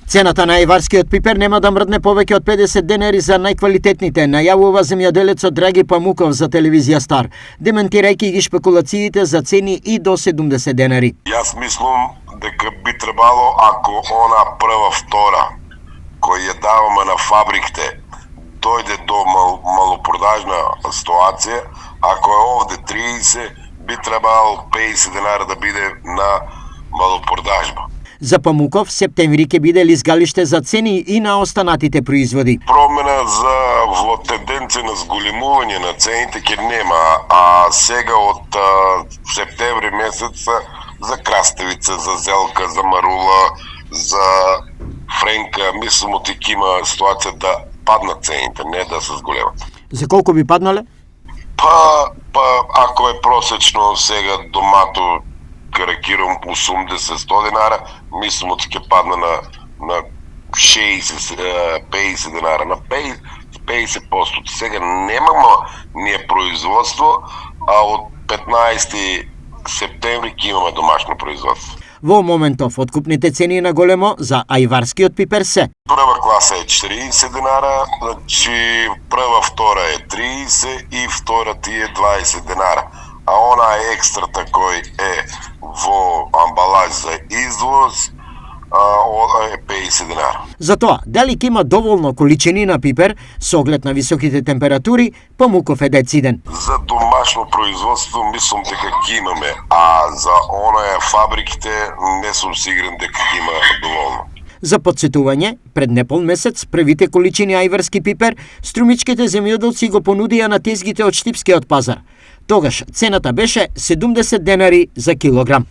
Цената на ајварскиот пипер нема да мрдне повеќе од 50 денари за најквалитетните, најавува земјоделецот Драги Памуков за телевизија Стар, дементирајќи ги шпекулациите за цени и до 70 денари. Јас мислам дека би требало, ако она прва, втора, кој ја даваме на фабриките, дојде до малопродажна ситуација, ако е овде 30, би требало 50 денара да биде на малопродажба. За Памуков, септември ќе биде лизгалиште за цени и на останатите производи. Промена во тенденција на зголемување на цените ќе нема, а сега од септември месец за краставица, за зелка, за марула, за френка, мислам од тик има ситуација да паднат цените, не да се зголемат. За колку би паднале? Ако е просечно сега домато, каракирам 80-100 денара, мислам од ќе падна на 60-50 денара, на 50%. Сега немамо ние производство, а од 15 септември ќе имаме домашно производство. Во моментов, откупните цени на големо за ајварскиот пипер се: прва класа е 40 денара, значи прва, втора е 30 и втора ти е 20 денара. А она екстрата кој е во амбалаж за извоз е 50 денара. За тоа, дали ќе има доволно количини на пипер со оглед на високите температури, Памуков е дециден. За домашно производство мислам дека ќе имаме, а за оние фабриките не сум сигурен дека ќе има доволно. За подсетување, пред непол месец првите количини ајварски пипер струмичките земјоделци го понудија на тезгите од Штипскиот пазар. Тогаш цената беше 70 денари за килограм.